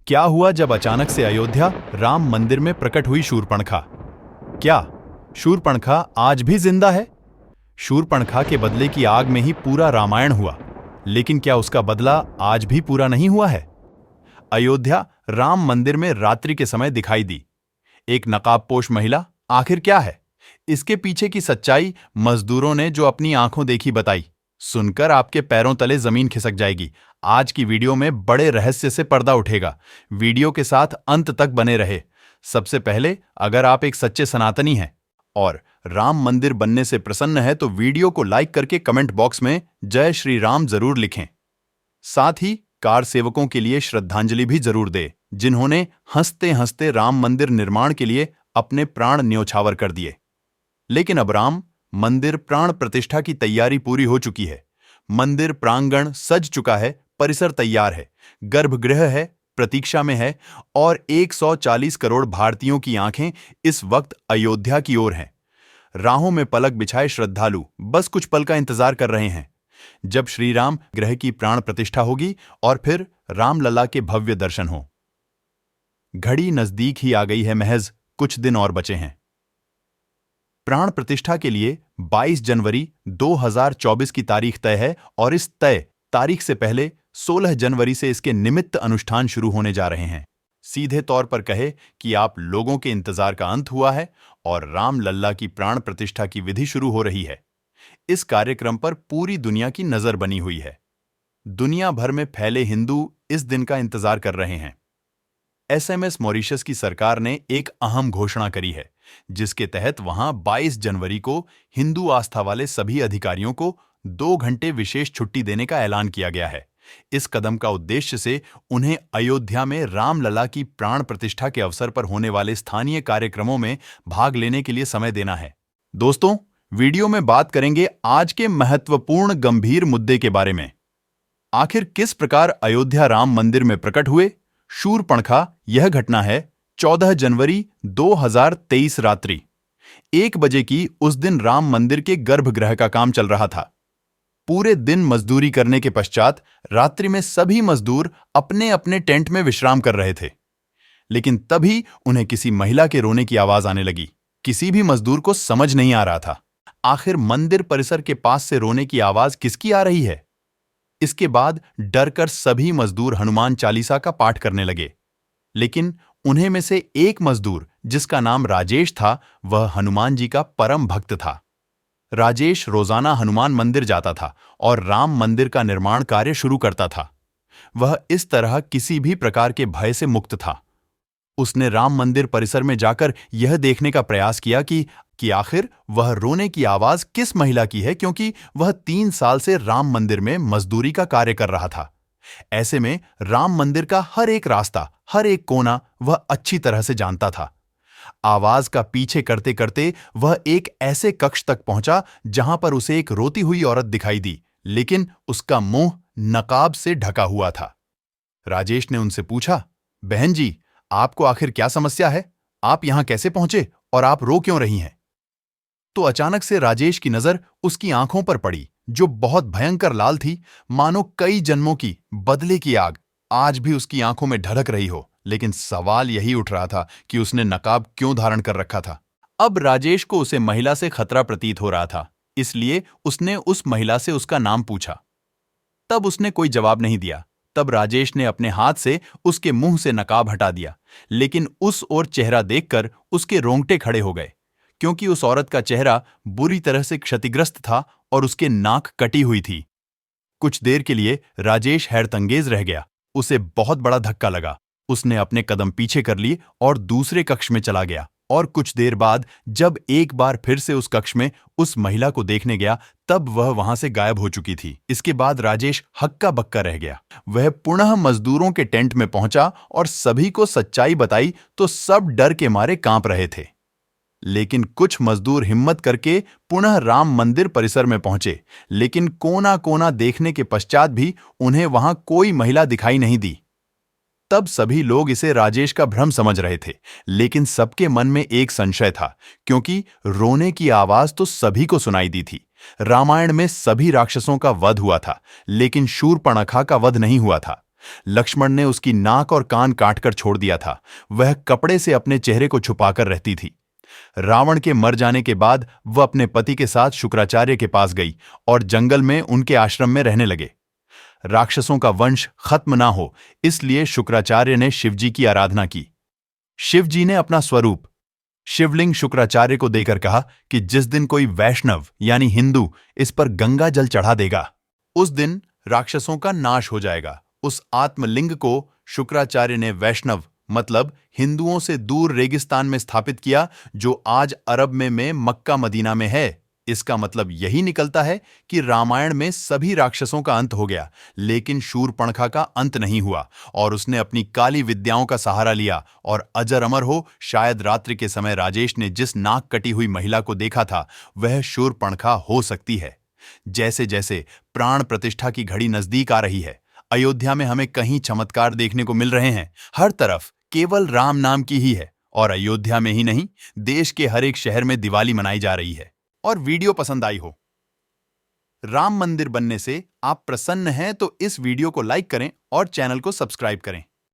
क्या हुआ जब अचानक से अयोध्या राम मंदिर में प्रकट हुई शूर्पणखा? क्या शूर्पणखा आज भी जिंदा है? शूर्पणखा के बदले की आग में ही पूरा रामायण हुआ, लेकिन क्या उसका बदला आज भी पूरा नहीं हुआ है? अयोध्या राम मंदिर में रात्रि के समय दिखाई दी एक नकाबपोश महिला आखिर क्या है? इसके पीछे की सच्चाई मजदूरों ने जो अपनी आंखों देखी बताई, सुनकर आपके पैरों तले जमीन खिसक जाएगी। आज की वीडियो में बड़े रहस्य से पर्दा उठेगा। वीडियो के साथ अंत तक बने रहे। सबसे पहले, अगर आप एक सच्चे सनातनी हैं और राम मंदिर बनने से प्रसन्न है तो वीडियो को लाइक करके कमेंट बॉक्स में जय श्री राम जरूर लिखें। साथ ही कार सेवकों के लिए श्रद्धांजलि भी जरूर दें, जिन्होंने हंसते हंसते राम मंदिर निर्माण के लिए अपने प्राण न्योछावर कर दिए। लेकिन अब राम मंदिर प्राण प्रतिष्ठा की तैयारी पूरी हो चुकी है। मंदिर प्रांगण सज चुका है, परिसर तैयार है, गर्भगृह है, प्रतीक्षा में है और 140 करोड़ भारतीयों की आंखें इस वक्त अयोध्या की ओर हैं। राहों में पलक बिछाए श्रद्धालु बस कुछ पल का इंतजार कर रहे हैं, जब श्री राम ग्रह की प्राण प्रतिष्ठा होगी और फिर रामलला के भव्य दर्शन हो। घड़ी नजदीक ही आ गई है, महज कुछ दिन और बचे हैं। प्राण प्रतिष्ठा के लिए 22 जनवरी 2024 की तारीख तय है और इस तय तारीख से पहले 16 जनवरी से इसके निमित्त अनुष्ठान शुरू होने जा रहे हैं। सीधे तौर पर कहे कि आप लोगों के इंतजार का अंत हुआ है और राम लल्ला की प्राण प्रतिष्ठा की विधि शुरू हो रही है। इस कार्यक्रम पर पूरी दुनिया की नजर बनी हुई है। दुनिया भर में फैले हिंदू इस दिन का इंतजार कर रहे हैं। एसएमएस मॉरिशस की सरकार ने एक अहम घोषणा करी है, जिसके तहत वहां 22 जनवरी को हिंदू आस्था वाले सभी अधिकारियों को 2 घंटे विशेष छुट्टी देने का ऐलान किया गया है। इस कदम का उद्देश्य से उन्हें अयोध्या में रामलला की प्राण प्रतिष्ठा के अवसर पर होने वाले स्थानीय कार्यक्रमों में भाग लेने के लिए समय देना है। दोस्तों, वीडियो में बात करेंगे आज के महत्वपूर्ण गंभीर मुद्दे के बारे में। आखिर किस प्रकार अयोध्या राम मंदिर में प्रकट हुए शूर्पणखा? यह घटना है 14 जनवरी 2023 रात्रि 1 बजे की। उस दिन राम मंदिर के गर्भगृह का काम चल रहा था। पूरे दिन मजदूरी करने के पश्चात रात्रि में सभी मजदूर अपने अपने टेंट में विश्राम कर रहे थे, लेकिन तभी उन्हें किसी महिला के रोने की आवाज आने लगी। किसी भी मजदूर को समझ नहीं आ रहा था, आखिर मंदिर परिसर के पास से रोने की आवाज किसकी आ रही है। इसके बाद डरकर सभी मजदूर हनुमान चालीसा का पाठ करने लगे, लेकिन उन्हें में से एक मजदूर, जिसका नाम राजेश था, वह हनुमान जी का परम भक्त था। राजेश रोजाना हनुमान मंदिर जाता था और राम मंदिर का निर्माण कार्य शुरू करता था। वह इस तरह किसी भी प्रकार के भय से मुक्त था। उसने राम मंदिर परिसर में जाकर यह देखने का प्रयास किया कि आखिर वह रोने की आवाज किस महिला की है, क्योंकि वह 3 साल से राम मंदिर में मजदूरी का कार्य कर रहा था। ऐसे में राम मंदिर का हर एक रास्ता, हर एक कोना वह अच्छी तरह से जानता था। आवाज का पीछे करते करते वह एक ऐसे कक्ष तक पहुंचा जहां पर उसे एक रोती हुई औरत दिखाई दी, लेकिन उसका मुंह नकाब से ढका हुआ था। राजेश ने उनसे पूछा, बहन जी, आपको आखिर क्या समस्या है? आप यहां कैसे पहुंचे और आप रो क्यों रही हैं? तो अचानक से राजेश की नजर उसकी आंखों पर पड़ी, जो बहुत भयंकर लाल थी, मानो कई जन्मों की बदले की आग आज भी उसकी आंखों में ढलक रही हो। लेकिन सवाल यही उठ रहा था कि उसने नकाब क्यों धारण कर रखा था। अब राजेश को उसे महिला से खतरा प्रतीत हो रहा था, इसलिए उसने उस महिला से उसका नाम पूछा। तब उसने कोई जवाब नहीं दिया। तब राजेश ने अपने हाथ से उसके मुंह से नकाब हटा दिया, लेकिन उस ओर चेहरा देखकर उसके रोंगटे खड़े हो गए, क्योंकि उस औरत का चेहरा बुरी तरह से क्षतिग्रस्त था और उसके नाक कटी हुई थी। कुछ देर के लिए राजेश हैरतंगेज रह गया। उसे बहुत बड़ा धक्का लगा। उसने अपने कदम पीछे कर लिए और दूसरे कक्ष में चला गया, और कुछ देर बाद जब एक बार फिर से उस कक्ष में उस महिला को देखने गया, तब वह वहां से गायब हो चुकी थी। इसके बाद राजेश हक्का बक्का रह गया। वह पुनः मजदूरों के टेंट में पहुंचा और सभी को सच्चाई बताई तो सब डर के मारे कांप रहे थे। लेकिन कुछ मजदूर हिम्मत करके पुनः राम मंदिर परिसर में पहुंचे, लेकिन कोना कोना देखने के पश्चात भी उन्हें वहां कोई महिला दिखाई नहीं दी। तब सभी लोग इसे राजेश का भ्रम समझ रहे थे, लेकिन सबके मन में एक संशय था, क्योंकि रोने की आवाज तो सभी को सुनाई दी थी। रामायण में सभी राक्षसों का वध हुआ था, लेकिन शूर्पणखा का वध नहीं हुआ था। लक्ष्मण ने उसकी नाक और कान काटकर छोड़ दिया था। वह कपड़े से अपने चेहरे को छुपाकर रहती थी। रावण के मर जाने के बाद वह अपने पति के साथ शुक्राचार्य के पास गई और जंगल में उनके आश्रम में रहने लगे। राक्षसों का वंश खत्म ना हो, इसलिए शुक्राचार्य ने शिवजी की आराधना की। शिवजी ने अपना स्वरूप शिवलिंग शुक्राचार्य को देकर कहा कि जिस दिन कोई वैष्णव यानी हिंदू इस पर गंगा जल चढ़ा देगा, उस दिन राक्षसों का नाश हो जाएगा। उस आत्मलिंग को शुक्राचार्य ने वैष्णव मतलब हिंदुओं से दूर रेगिस्तान में स्थापित किया, जो आज अरब में मक्का मदीना में है। इसका मतलब यही निकलता है कि रामायण में सभी राक्षसों का अंत हो गया, लेकिन शूरपणखा का अंत नहीं हुआ और उसने अपनी काली विद्याओं का सहारा लिया और अजर अमर हो। शायद रात्रि के समय राजेश ने जिस नाक कटी हुई महिला को देखा था, वह शूरपणखा हो सकती है। जैसे जैसे प्राण प्रतिष्ठा की घड़ी नजदीक आ रही है, अयोध्या में हमें कहीं चमत्कार देखने को मिल रहे हैं। हर तरफ केवल राम नाम की ही है और अयोध्या में ही नहीं, देश के हर एक शहर में दिवाली मनाई जा रही है। और वीडियो पसंद आई हो, राम मंदिर बनने से आप प्रसन्न हैं तो इस वीडियो को लाइक करें और चैनल को सब्सक्राइब करें।